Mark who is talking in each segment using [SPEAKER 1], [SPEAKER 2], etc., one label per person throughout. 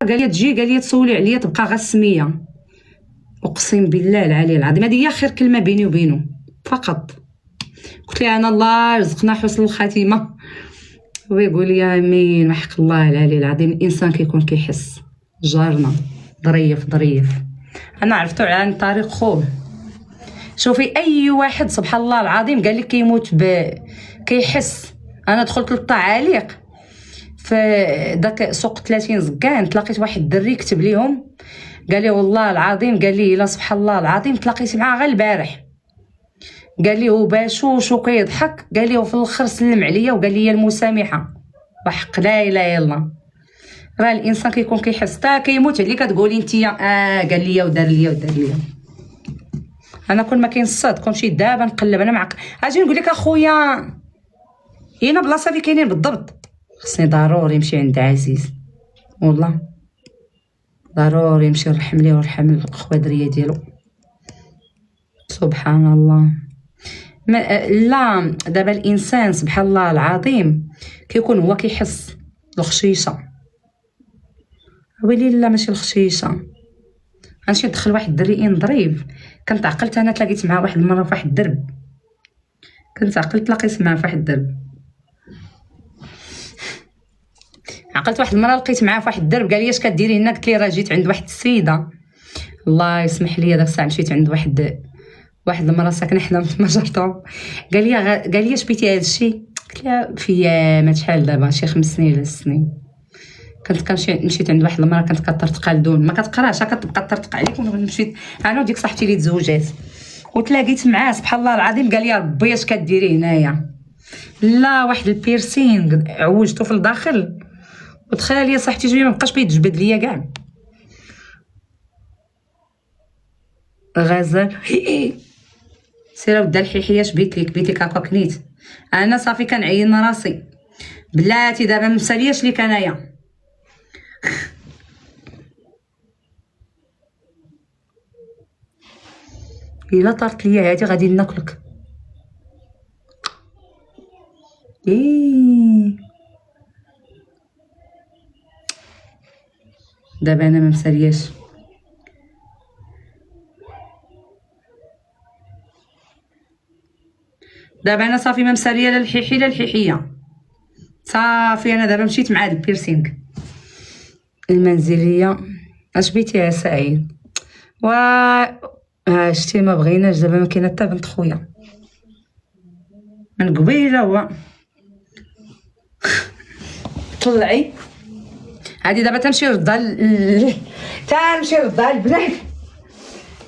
[SPEAKER 1] قال لي تجي، قال لي تسولي عليا تبقى غير السميه. اقسم بالله العلي العظيم هذه هي خير كلمه بيني وبينه فقط. قلت لي انا الله يرزقنا حسن الخاتمه، ويقول لي امين. وحق الله العلي العظيم الانسان كيكون كيحس. جارنا ظريف انا عرفتو عن طريق خوه. شوفي اي واحد سبحان الله العظيم قال لك كيموت كيحس. انا دخلت للتعاليق في داك سوق 30 زكان، تلاقيت واحد الدري كتب ليهم قال لي والله العظيم، قال لي الا سبحان الله العظيم تلاقيت معاه غير البارح، قال لي هو باشوش وكيضحك، قال لي وفي الاخر سلم عليا وقال لي المسامحه. وحق لا اله الا الله، راه الانسان كيكون كيحس تا كيموت عليك كتقولي انت قال لي ودار لي. انا كل ما كاين الصاد كنمشي دابا نقلب انا معك اجي نقول لك اخويا هنا بلاصه فين كاينين بالضبط، خصني ضروري نمشي عند عزيز، والله ضروري نمشي نرحم ليه ونرحم الخوادريه ديالو. سبحان الله. لا دابا الانسان سبحان الله العظيم كيكون هو كيحس. الخشيشه ويلي لا ماشي الخشيشه. غنمشي ندخل واحد الدري نضريب. كنت عقلت انا تلاقيت معاه واحد المره في واحد الدرب، لقيت معاه في واحد الدرب، عقلت واحد المره لقيت معاه في واحد الدرب. قال لي اش كديري هنا؟ قلت ليه راه جيت عند واحد السيده الله يسمح لي داك الساعه مشيت عند واحد المره ساكنه حنا في مجرته. قال لي اش بيتي هذا الشيء؟ قلت لها في شحال دابا شي 5 سنين ولا 6 سنين. كنت مشيت عند واحد المره كانت كترتقى لدون، ما كتقراش كتبقى ترتقى عليك. ومشيت انا وديك صاحبتي اللي تزوجات وتلاقيت معاه سبحان الله العظيم. قال لي ربي اش كديري هنايا؟ لا واحد البيرسينغ عوجته في الداخل. وتخيل لي صاحبتي جويه ما بقاش بيتجبد ليا كاع. غزال سير ودا الحيحيه شبيت لك هكا كنيت انا صافي كنعين راسي بلاتي دابا مسالياش ليك انايا. الا طارت ليا هادي غادي ناكلك. دابا انا ما مسالياش. دابا انا صافي ما مساليه لا الحيحي لا الحيحيه صافي. انا دابا مشيت مع هاد البيرسينغ. المنزليه اش بيتي يا سعيد؟ شتي ما بغيناش دابا ما كاينه حتى بنت خويا من قبيله. هو طلعي هادي دابا تمشي رضا تمشي رضا البنات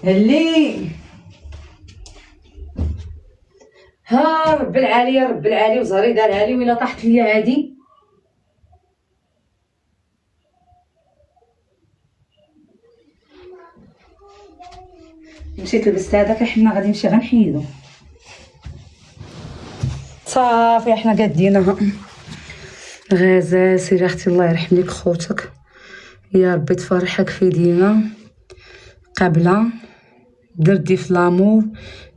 [SPEAKER 1] اللي ها رب العالي يا رب العالي وزهري دارها لي. وإلا طاحت ليا هادي مشيت لبست هذاك حنا غادي نمشي غنحيدو صافي. حنا قادينها. غازال سيري اختي الله يرحم لك خوتك يا ربي تفرحك في دينا. قبله دردي في لامور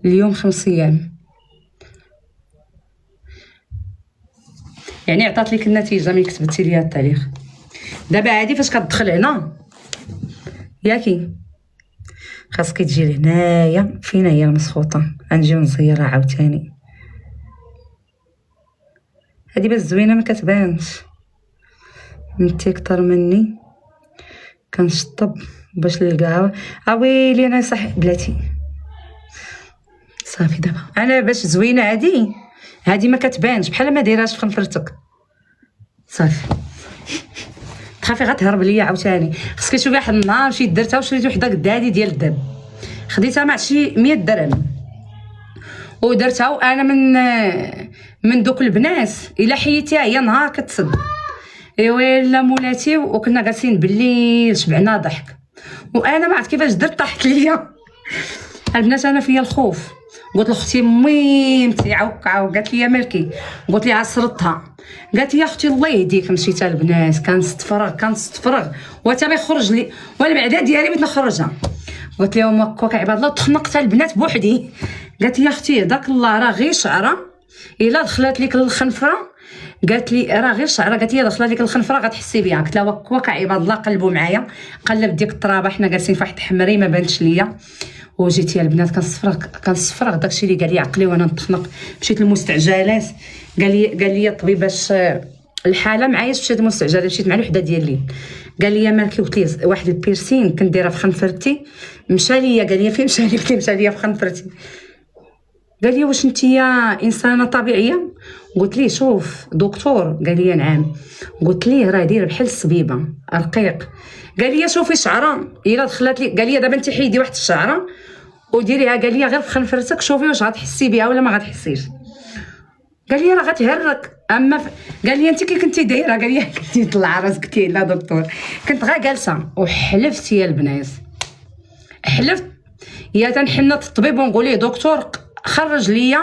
[SPEAKER 1] اليوم 5 ايام يعني عطات لك النتيجه ملي كتبتي ليا التاريخ. دابا هادي فاش كتدخل هنا ياكي خاصك تجي لهنايا. فين هي المسخوطه؟ غنجيو نزيرها عاوتاني. هادي باش زوينه ما كتبانش. انتي كتر مني كنشطب باش نلقاها. ويلي انا صح بلاتي صافي. دابا انا باش زوينه هادي ما كتبانش بحال ما دايراش في خنفرتك صافي. تخافي غتهرب ليا عاوتاني. خصك تشوفي واحد النهار مشيت درتها وشريت وحده قد هادي ديال الذهب، خديتها مع شي 100 درهم ودرتها. وانا من دوك البنات الا حيتيها هي نهار كتصد. ايوا لا مولاتي وكنا جالسين بالليل شبعنا ضحك. وانا ما عرفت كيفاش درت طاحت ليا البنات. انا فيا الخوف. قلت لاختي ميمتي عوكعو. قالت لي مالكي؟ قلت لها عصرتها. قالت لي اختي الله يهديك. مشيت للبنات كنستفرغ وتا ما يخرج لي وانا بعدا ديالي بغيت نخرجها. قلت لهم هكاك عباد الله تخنقت البنات بوحدي. قالت لي اختي هداك الله راه غير شعره الا دخلت لك للخنفره قالت لي راه غير شعره، قالت لي داخله ديك الخنفره غتحسي بها. قلت لها وكا عباد الله قلبوا معايا، قلب ديك الترابه، حنا جالسين في واحد حمري ما بانتش ليا، وجيت يا البنات كنصفرغ داكشي اللي قال لي عقلي وانا نتخنق. مشيت للمستعجلات، قال لي الطبيب باش الحاله معايا، مشيت للمستعجلات، مشيت مع الوحده ديال الليل. قال لي مالكي؟ قلت لي واحد البيرسين كنت دايره في خنفرتي مشى ليا. قال لي فين مشى لي؟ قلت لي مشى ليا في خنفرتي. قال لي واش نتيا انسانه طبيعيه؟ قلت ليه شوف دكتور. قال لي نعم. قلت ليه راه داير بحال السبيبه رقيق. قال لي شوفي شعره الا دخلت لي، قال لي دابا انت حيدي واحد الشعره وديريها، قال لي غير في خنفرتك شوفي واش غتحسي بها ولا ما غتحسيش. قال لي راه غتهرك. اما قال لي انت كي كنتي دايره؟ قال لي كنتي طلع راسك. قلت لا دكتور، كنت غير جالسه وحلفت يا البنات، حلفت يا تنحنط الطبيب ونقول ليه دكتور خرج ليا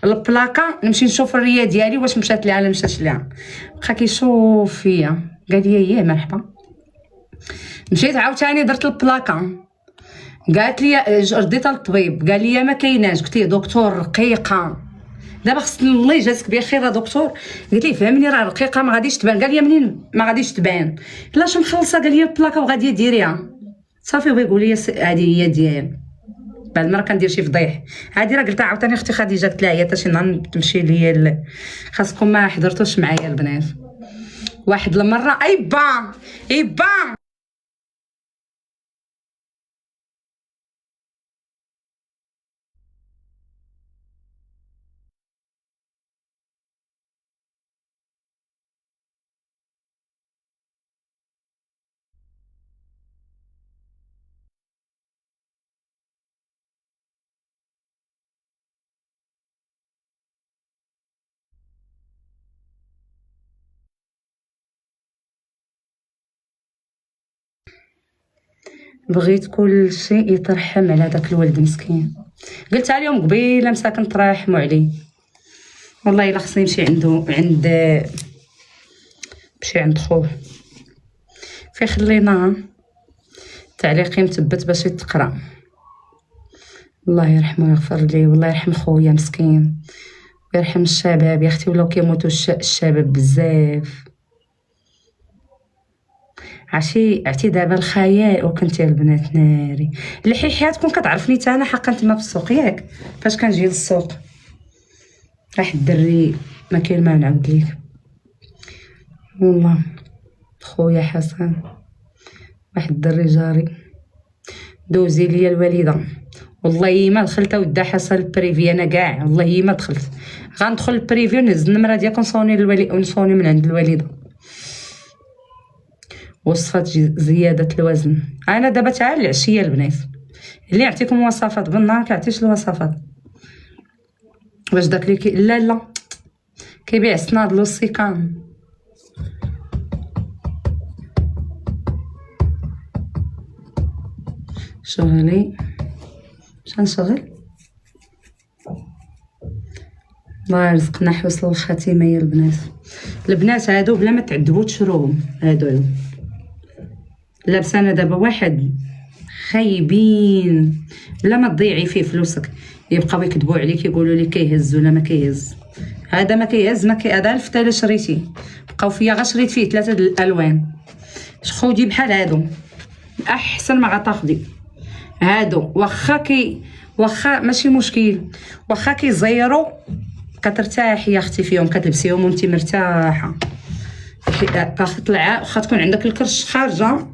[SPEAKER 1] البلاكا نمشي نشوف الريه ديالي واش مشات ليها ولا مشاتش ليها. بقى كيشوف فيا، قال لي ياه مرحبا. مشيت عاوتاني درت البلاكا، قالت لي رديتها للطبيب، قال لي ما كايناش. قلت ليه دكتور رقيقه، دابا خصني الله يجازيك بخير دكتور. قلت ليه فهمني راه رقيقه ما غاديش تبان. قال لي منين ما غاديش تبان؟ لاش مخلصه؟ قال لي البلاكا وغاديه ديريها صافي. بغا يقول لي هذه هي ديال بعد مره كندير شي فضيح. هادي راه قلتها عاوتاني اختي خديجه، قلت لها هي حتى شي نهار تمشي ليا خاصكم ما حضرتوش معايا البنات. واحد المره ايبا بغيت كل شيء يترحم على داك الولد مسكين. قلتها لهم قبيله مساكن ترحموا عليه. والله الا خصني نمشي عند خوه. في خلينا تعليقي مثبت باش يتقرا. الله يرحمه ويغفر ليه، والله يرحم خويا مسكين ويرحم الشباب. يا اختي ولاو كيموتوا الشباب بزاف. عرفتي دابا الخيال وكنتي البنات ناري اللي حياتكم كتعرفني حتى انا حقا تما في السوق ياك. فاش كنجي للسوق واحد الدري ما كاين ما نعاود ليك، والله خويا حسن واحد الدري جاري دوزي ليا الوالده. والله ما دخلت ودا حسن البريفي انا كاع، والله ما دخلت. غندخل البريفي ونهز النمره ديالك ونصوني من عند الوالده. وصفات زياده الوزن. انا دابا تعال العشيه البنات اللي يعطيكم وصفات بالنهار كيعطيش الوصفات. واش داك اللي لا كيبيع سناد لوسيكان. شغلي شنشغل. الله يرزقنا حسن الخاتمه يا البنات هادو بلا ما تعذبوا تشروهم هادو. لابسه انا دابا واحد خايبين بلا ما تضيعي فيه فلوسك. يبقاو يكذبوا عليك يقولوا لي كيهز ولا ما كيهز. هذا ما كيهز هذا الفتى اللي شريتي بقاو فيا غير شريت فيه 3 الالوان. خودي بحال هادو احسن ما غتاخدي. هادو واخا ماشي مشكل، واخا كيزيروا كترتاحي يا اختي فيهم، كتلبسيهم وانت مرتاحه. طلع واخا تكون عندك الكرش خارجه.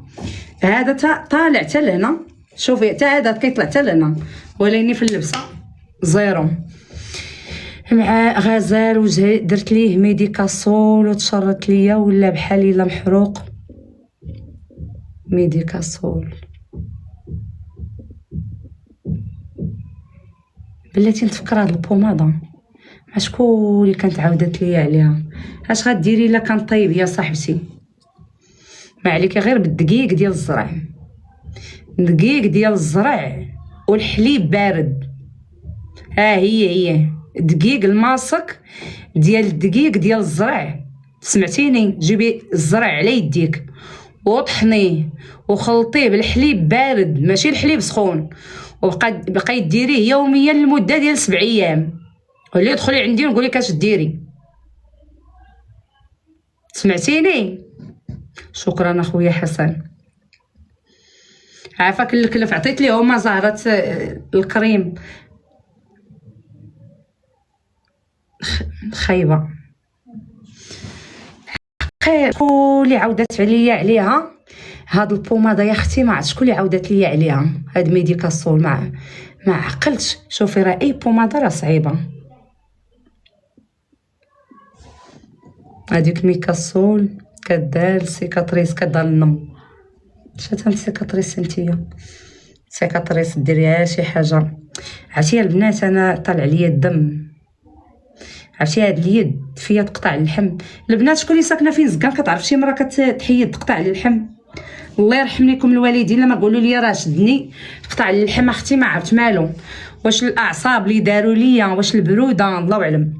[SPEAKER 1] هذا طالع حتى لهنا، شوفي حتى هذا كيطلع حتى لهنا، ولكن في اللبسه زيرو. مع غزال وجهي درت ليه ميديكاسول وتشرت ليا ولا بحال الا محروق. ميديكاسول بلاتي نتفكر هاد البوماده مع شكون اللي كانت عاودت ليا عليها. اش غديري الا كان طيب يا صاحبتي؟ ما عليك غير بالدقيق ديال الزرع، دقيق ديال الزرع والحليب بارد. هي دقيق الماسك ديال الدقيق ديال الزرع، سمعتيني؟ جيبي الزرع على يديك وطحنيه وخلطيه بالحليب بارد ماشي الحليب سخون، وبقى ديريه يوميا لمده ديال 7 ايام. واللي يدخلي عندي نقول لك اش ديري. سمعتيني؟ شكرا اخويا حسن. عافاك الكلف، عطيت ليه هما زهرة الكريم خايبه. شكون اللي عاودت عليا عليها هاد البوماده يا اختي؟ ما عرفتش شكون اللي عاودت ليا عليها هاد ميديكاسول. ما عقلتش. شوفي راه اي بوماده راه صعيبه. هذيك ميكاسول كدار سيكاتريس، كدار النم. شتا سيكاتريس نتيا؟ سيكاتريس ديريها شي حاجه. عرفتي البنات انا طالع ليا الدم. عرفتي هاد اليد فيا تقطع اللحم. البنات شكون اللي ساكنه فين زكان كتعرف شي مرا كتحيد تقطع اللحم؟ الله يرحم لكم الوالدين لما قولوا لي راه شدني قطع اللحم اختي ما عرفت مالو. واش الاعصاب اللي داروا ليا، واش البروده، الله اعلم.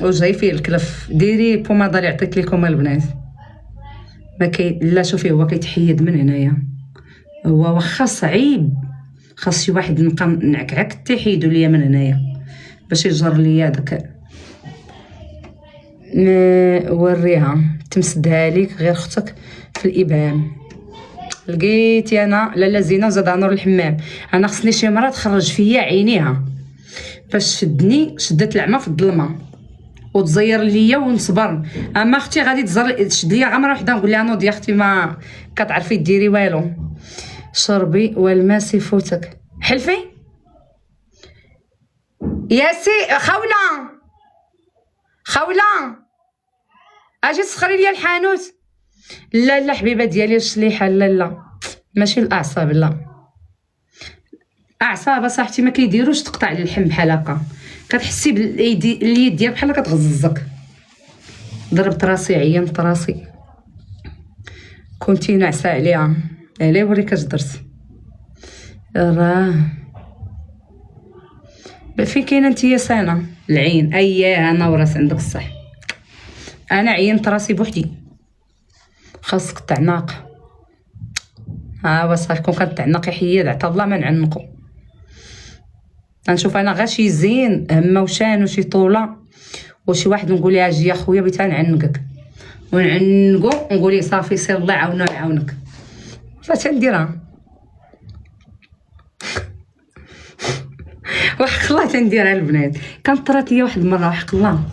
[SPEAKER 1] وجاي فيه الكلف. ديري بوماده اللي عطيت لكم البنات. ما كي لا شوفي هو كيتحيد من هنايا. هو واخا صعيب خاص شي واحد نبقى نعكعك تحيدو ليا من هنايا باش يجر ليا داك. وريها تمسدها ليك غير اختك في الابهام. لقيتي انا لاله زينه زاد نور الحمام. انا خصني شي مرة تخرج فيا عينيها باش شدني شدت العمى في الظلمه وتزير ليا ونصبر. اما اختي غادي تشد ليا غمره وحده نقول لها نوضي يا اختي ما كتعرفي ديري والو. شربي والماس يفوتك. حلفي يا سي خوله اجي تسخري ليا الحانوت. لا حبيبه ديالي الشليحه. لا ماشي الاعصاب. لا اعصاب صاحبتي ما كيديروش تقطع اللحم بحال هكا. كتحسي اليد ديالك بحال كتغزك. ضربت راسي عينت راسي كنتي ناعسه عليها. علاه وريك اش درت. راه فين كاينه نتيا سنه العين؟ اييه انا وراس عندك الصح. انا عينت راسي بوحدي. خاصك تعناق. ها صافي كون كنتعنق يحيد عطا الله ما نعنقو. غنشوف انا غير شي زين هما وشان وشي طوله وشي واحد نقول لها اجي يا خويا بغيت نعنقك ونعنقو نقول ليه صافي سير الله يعاوننا ويعاونك. فاش نديرها وحق الله تنديرها البنات. كانت طرات ليا واحد المره وحق الله